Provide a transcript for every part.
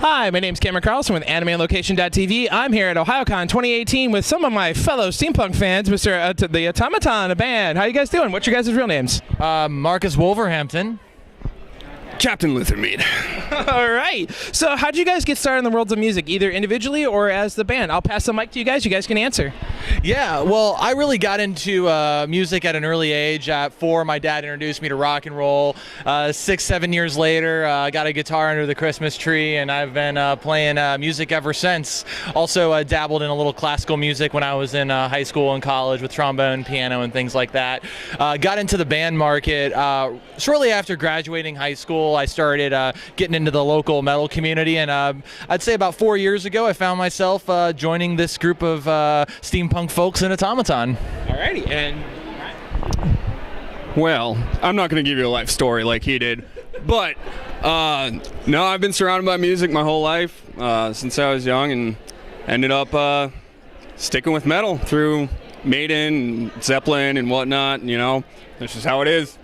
Hi, my name's Cameron Carlson with AnimeOnLocation.tv. I'm here at Ohayocon 2018 with some of my fellow steampunk fans, the Automaton band. How you guys doing? What's your guys' real names? Marcus Wolverhampton. Captain Luthermead. All right. So how'd you guys get started in the worlds of music, either individually or as the band? I'll pass the mic to you guys. You guys can answer. Yeah, well, I really got into music at an early age. At 4, my dad introduced me to rock and roll. 6, 7 years later, I got a guitar under the Christmas tree, and I've been playing music ever since. Also dabbled in a little classical music when I was in high school and college with trombone, piano, and things like that. Got into the band market shortly after graduating high school. I started getting into the local metal community, and I'd say about 4 years ago, I found myself joining this group of steampunk folks in Automaton. Alrighty, and Well, I'm not going to give you a life story like he did, but no, I've been surrounded by music my whole life since I was young, and ended up sticking with metal through Maiden, and Zeppelin, and whatnot. You know, this is how it is.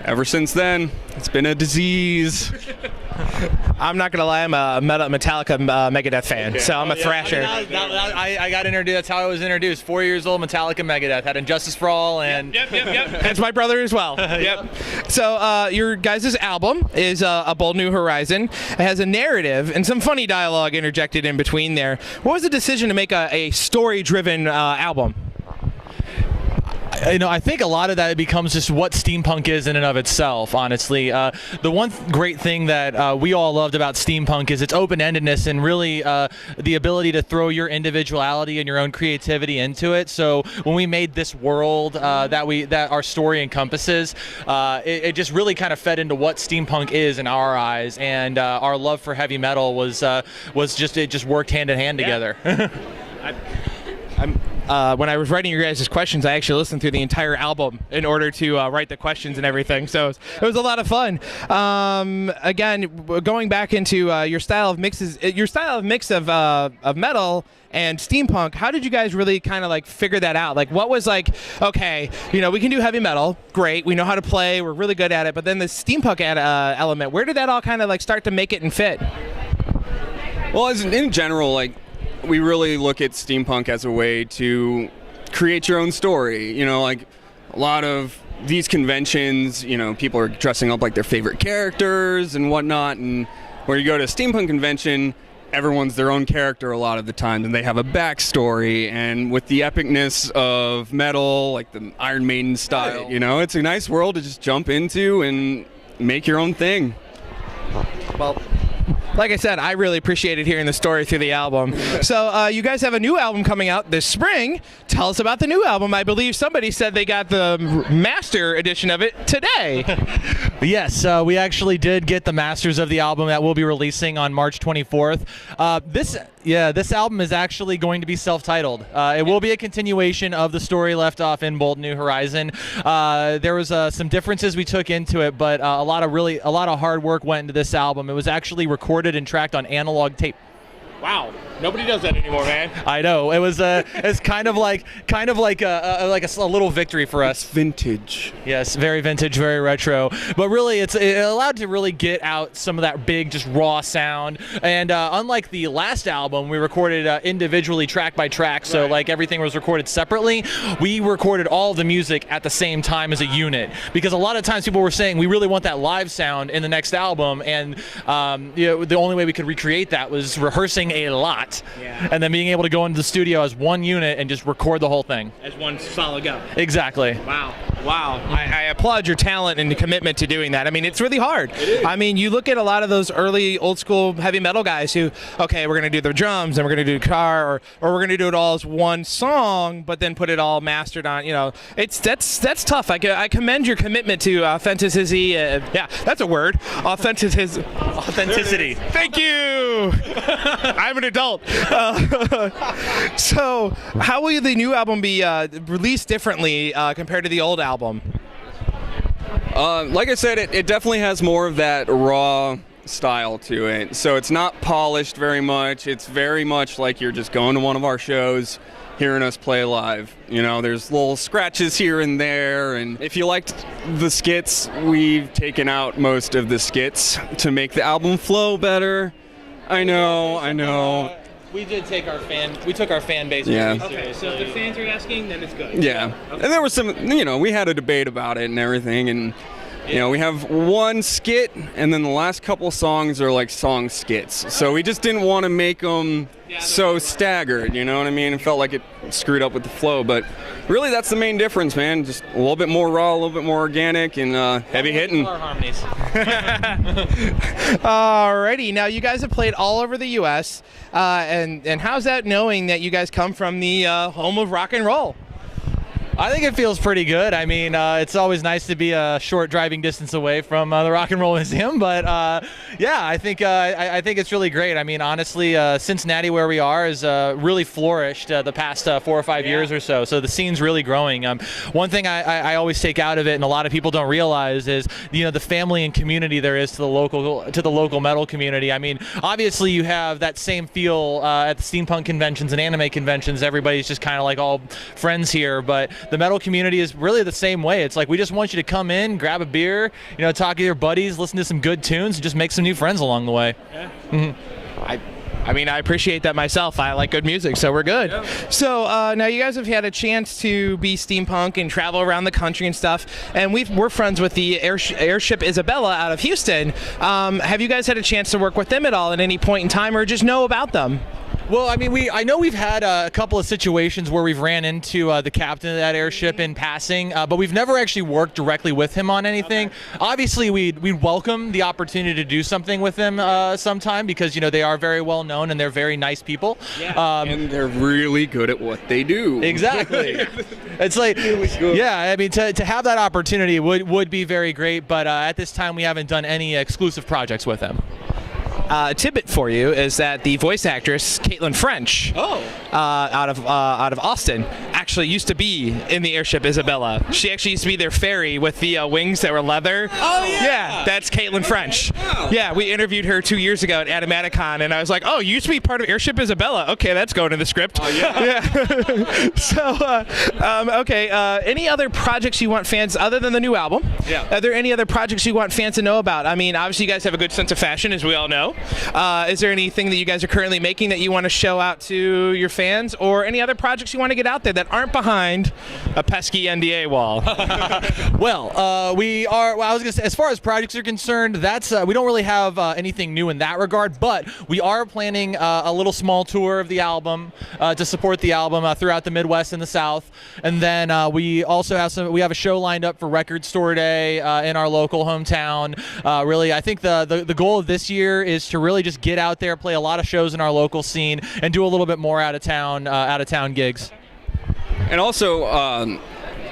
Ever since then, it's been a disease. I'm not going to lie, I'm a Metallica Megadeth fan, so I'm a thrasher. I got introduced, that's how I was introduced. 4 years old, Metallica, Megadeth. Had Injustice for All, and... Yep. That's my brother as well. Yep. So your guys' album is A Bold New Horizon. It has a narrative and some funny dialogue interjected in between there. What was the decision to make a story-driven album? You know, I think a lot of that becomes just what steampunk is in and of itself, honestly. The one great thing that we all loved about steampunk is its open-endedness and really the ability to throw your individuality and your own creativity into it. So when we made this world that our story encompasses, it just really kind of fed into what steampunk is in our eyes, and our love for heavy metal was just, it just worked hand in hand together. When I was writing your guys' questions, I actually listened through the entire album in order to write the questions and everything. So it was a lot of fun. Again, going back into your style of mix of metal and steampunk, how did you guys really kind of like figure that out? Like, what was like, okay, you know, we can do heavy metal, great, we know how to play, we're really good at it, but then the steampunk element, where did that all kind of like start to make it and fit? Well, in general, like, we really look at steampunk as a way to create your own story. You know, like a lot of these conventions, you know, people are dressing up like their favorite characters and whatnot, and where you go to a steampunk convention, everyone's their own character a lot of the time, and they have a backstory. And with the epicness of metal, like the Iron Maiden style, you know, it's a nice world to just jump into and make your own thing. Well, like I said, I really appreciated hearing the story through the album. So you guys have a new album coming out this spring. Tell us about the new album. I believe somebody said they got the master edition of it today. Yes, we actually did get the masters of the album that we'll be releasing on March 24th. This album is actually going to be self-titled. It will be a continuation of the story left off in Bold New Horizon. There was some differences we took into it, but a lot of hard work went into this album. It was actually recorded and tracked on analog tape. Wow, nobody does that anymore, man. I know. It was it's kind of like a little victory for us. It's vintage. Yes, very vintage, very retro. But really, it allowed to really get out some of that big, just raw sound. And unlike the last album, we recorded individually, track by track. So right. Like everything was recorded separately. We recorded all the music at the same time as a unit, because a lot of times people were saying we really want that live sound in the next album, and you know, the only way we could recreate that was rehearsing a lot, and then being able to go into the studio as one unit and just record the whole thing as one solid go. Exactly. Wow. I applaud your talent and commitment to doing that. I mean, it's really hard. It is. I mean, you look at a lot of those early old school heavy metal guys who, okay, we're going to do the drums and we're going to do guitar, or we're going to do it all as one song, but then put it all mastered on, you know, that's tough. I commend your commitment to authenticity. Yeah, that's a word. Authenticity. Thank you. I'm an adult. So how will the new album be released differently compared to the old album? Like I said, it definitely has more of that raw style to it. So it's not polished very much. It's very much like you're just going to one of our shows, hearing us play live. You know, there's little scratches here and there, and if you liked the skits, we've taken out most of the skits to make the album flow better. I know. We took our fan base Yeah. very seriously. Okay, so if the fans are asking, then it's good. Yeah. And there was some, we had a debate about it and everything, and we have one skit, and then the last couple songs are like song skits. So we just didn't want to make them so staggered, you know what I mean? It felt like it screwed up with the flow, but really that's the main difference, man. Just a little bit more raw, a little bit more organic, and heavy hitting. Harmonies. Alrighty, now you guys have played all over the U.S., and how's that knowing that you guys come from the home of rock and roll? I think it feels pretty good. I mean, it's always nice to be a short driving distance away from the Rock and Roll Museum, but yeah, I think it's really great. I mean, honestly, Cincinnati, where we are, has really flourished the past 4 or 5 years or so. So the scene's really growing. One thing I always take out of it, and a lot of people don't realize, is the family and community there is to the local metal community. I mean, obviously you have that same feel at the steampunk conventions and anime conventions. Everybody's just kind of like all friends here, but the metal community is really the same way. It's like we just want you to come in, grab a beer, talk to your buddies, listen to some good tunes, and just make some new friends along the way. Yeah. Mm-hmm. I mean, I appreciate that myself. I like good music, so we're good. Yeah. So now you guys have had a chance to be steampunk and travel around the country and stuff, and we're friends with the Airship Isabella out of Houston. Have you guys had a chance to work with them at all at any point in time, or just know about them? Well, I mean, I know we've had a couple of situations where we've ran into the captain of that airship in passing, but we've never actually worked directly with him on anything. Okay. Obviously, we'd welcome the opportunity to do something with them sometime, because they are very well known and they're very nice people. Yeah. And they're really good at what they do. Exactly. It's like, yeah, I mean, to have that opportunity would be very great, but at this time we haven't done any exclusive projects with them. A tidbit for you is that the voice actress Caitlin French, out of Austin, actually used to be in the Airship Isabella. She actually used to be their ferry with the wings that were leather. Oh yeah. Yeah, that's Caitlin French. Wow. Yeah, we interviewed her 2 years ago at Automaton, and I was like, oh, you used to be part of Airship Isabella. Okay, that's going in the script. Oh yeah. Yeah. So, okay. Any other projects you want fans other than the new album? Yeah. Are there any other projects you want fans to know about? I mean, obviously you guys have a good sense of fashion, as we all know. Is there anything that you guys are currently making that you want to show out to your fans, or any other projects you want to get out there that aren't behind a pesky NDA wall? Well, I was going to say, as far as projects are concerned, that's we don't really have anything new in that regard, but we are planning a little small tour of the album to support the album throughout the Midwest and the South, and then we also have a show lined up for Record Store Day in our local hometown. Really, I think the goal of this year is to really just get out there, play a lot of shows in our local scene, and do a little bit more out of town gigs. And also,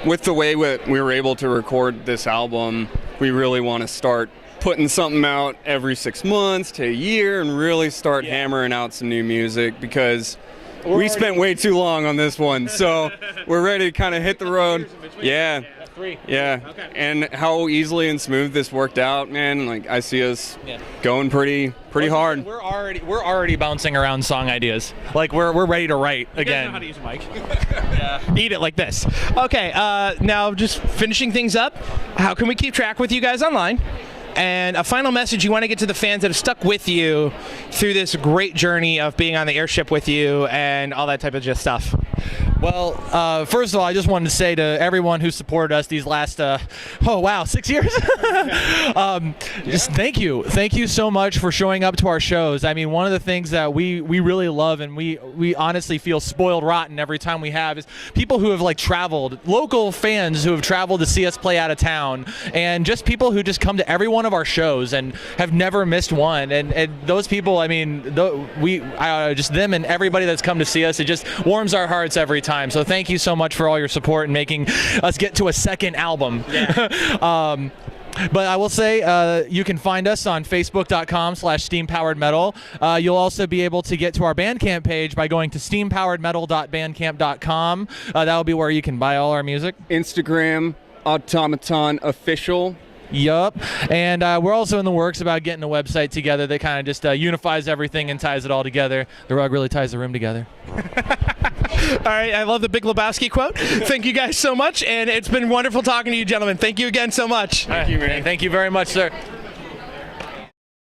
with the way we were able to record this album, we really want to start putting something out every 6 months to a year and really start hammering out some new music, because we spent way too long on this one. So we're ready to kind of hit the road. Yeah. 3. Yeah. Okay. And how easily and smooth this worked out, man. Like, I see us going pretty hard. We're already bouncing around song ideas. Like, we're ready to write again. You know how to use a mic. Yeah. Eat it like this. Okay. Now, just finishing things up. How can we keep track with you guys online? And a final message you want to get to the fans that have stuck with you through this great journey of being on the airship with you and all that type of just stuff. Well, first of all, I just wanted to say to everyone who supported us these last, 6 years. Just thank you. Thank you so much for showing up to our shows. I mean, one of the things that we really love, and we honestly feel spoiled rotten every time we have, is people who have traveled, local fans who have traveled to see us play out of town, and just people who just come to every one of our shows and have never missed one. And those people, I mean, just them and everybody that's come to see us, it just warms our hearts every time. So thank you so much for all your support and making us get to a second album. Yeah. But I will say you can find us on Facebook.com/steampoweredmetal. You'll also be able to get to our Bandcamp page by going to steampoweredmetal.bandcamp.com. That will be where you can buy all our music. Instagram, Automaton Official. Yup. And we're also in the works about getting a website together that kind of just unifies everything and ties it all together. The rug really ties the room together. All right, I love the Big Lebowski quote. Thank you guys so much, and it's been wonderful talking to you, gentlemen. Thank you again so much. Thank you, man. Thank you very much, sir.